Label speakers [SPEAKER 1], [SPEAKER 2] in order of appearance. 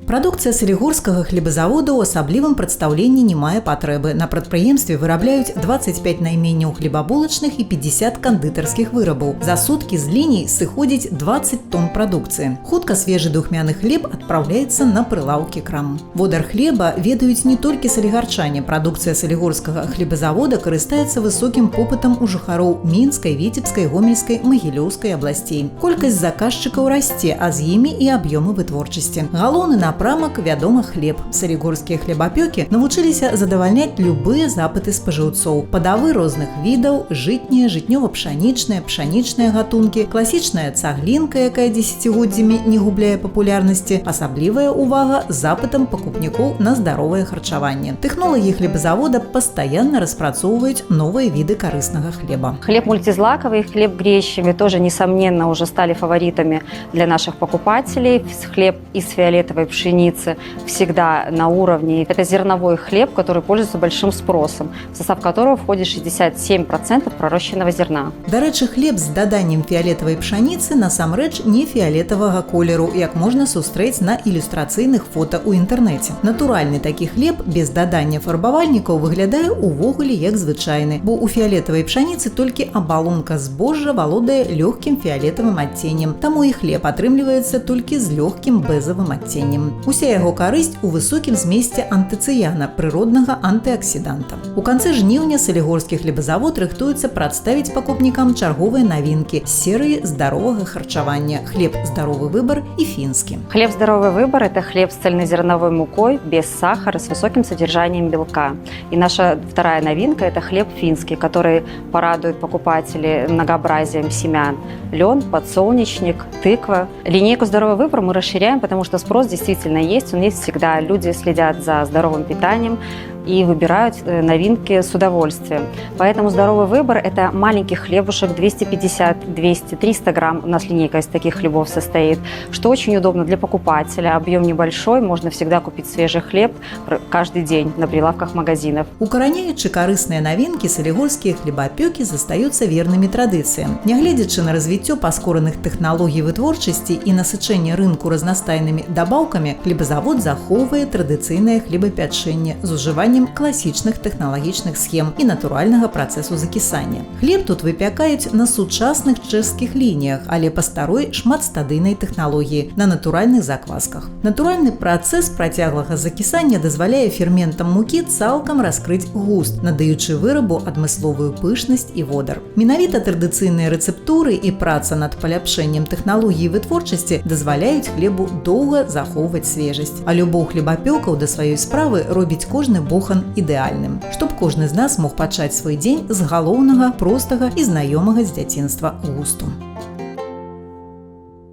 [SPEAKER 1] Прадукцыя салігорскага хлебазавода ў асаблівым прадстаўленні не мае патрэбы. На прадпрыемстве вырабляюць 25 найменняў хлебабулачных і 50 кандытарскіх вырабаў. За суткі з ліній сыходзіць 20 тонн прадукцыі. Хутка свежы духмяны хлеб адпраўляецца на прылаўкі крам. Водар хлеба ведаюць не толькі салігарчане. Прадукцыя салігорскага хлебазавода карыстаецца высокім попытам у жыхароў Мінскай, Віцебскай, Гомельскай, Магілёўскай абласцей. Колькасць заказчыкаў расце, а з імі і аб'ёмы вытворчасці. Галоўны напрамак, вядома, хлеб. Салігорскія хлебапёкі навучыліся задавальняць любыя запыты спажыўцоў. Падавы розных відаў, жытнія, жытнёва-пшанічныя, пшанічныя гатункі, класічная цаглінка, якая дзесяцігоддзямі не губляе папулярнасці, асаблівая увага запытам пакупнікоў на здаровае харчаванне. Тэхнолагі хлебазавода пастаянна распрацоўваюць новыя віды карыснага хлеба.
[SPEAKER 2] Хлеб мультизлаковый, хлеб гречневый тоже, несомненно, уже стали фаворитами для наших покупателей. Хлеб из фиолетовой пшеницы всегда на уровне. Это зерновой хлеб, который пользуется большим спросом, в состав которого входит 67% пророщенного зерна.
[SPEAKER 1] Дарэчы, хлеб з даданнем фіолетавай пшаніцы насамрэч не фіолетавага колеру, як можна сустрэць на ілюстрацыйных фота ў інтэрнэце. Натуральны такі хлеб без дадання фарбавальнікаў выглядае увогуле як звычайны, бо у фіолетавай пшаніцы толькі абалонка збожжа валодае лёгкім фіолетавым адценнем, таму і хлеб атрымліваецца толькі з лёгкім бэзавым адценнем. Уся яго карысць у высокім змесце антыцыяна, прыроднага антыаксіданта. У канцы жніўня салігорскі хлебазавод рыхтуецца прадставіць пакупнікам чарговыя навінкі з серыі здаровага харчавання «Хлеб здоровый выбор» и финский.
[SPEAKER 2] Хлеб здоровый выбор – это хлеб с цельнозерновой мукой, без сахара, с высоким содержанием белка. И наша вторая новинка – это хлеб финский, который порадует покупателей многообразием семян. Лен, подсолнечник, тыква. Линейку «Здоровый выбор» мы расширяем, потому что спрос действительно есть, он есть всегда. Люди следят за здоровым питанием и выбирают новинки с удовольствием. Поэтому здоровый выбор – это маленький хлебушек 250, 200, 300 грамм. У нас линейка из таких хлебов состоит, что очень удобно для покупателя. Объем небольшой, можно всегда купить свежий хлеб каждый день на прилавках магазинов.
[SPEAKER 1] Укараняючы карысныя навінкі, салігорскія хлебапёкі застаюцца вернымі традыцыям. Нягледзячы на развіццё паскораных тэхналогій вытворчасці і насычэнне рынку разнастайнымі дабаўкамі, хлебазавод захоўвае традыцыйнае хлебапячэнне з ужываннем класічных тэхналагічных схем і натуральнага працэсу закісання. Хлеб тут выпякаюць на сучасных чэшскіх лініях, але па старой шматстадыйнай тэхналогіі, на натуральных заквасках. Натуральны працэс працяглага закісання дазваляе ферментам мукі цалкам раскрыць густ, надаючы вырабу адмысловую пышнасць і водар. Менавіта традыцыйныя рэцэптуры і праца над паляпшэннем тэхналогіі вытворчасці дазваляюць хлебу доўга захоўваць свежасць. А любоў хлебапёкаў да сваёй справы робіць кожны бохан ідэальным, чтоб кожны з нас мог пачаць свой дзень з галоўнага, простага і знаёмага з дзяцінства густу.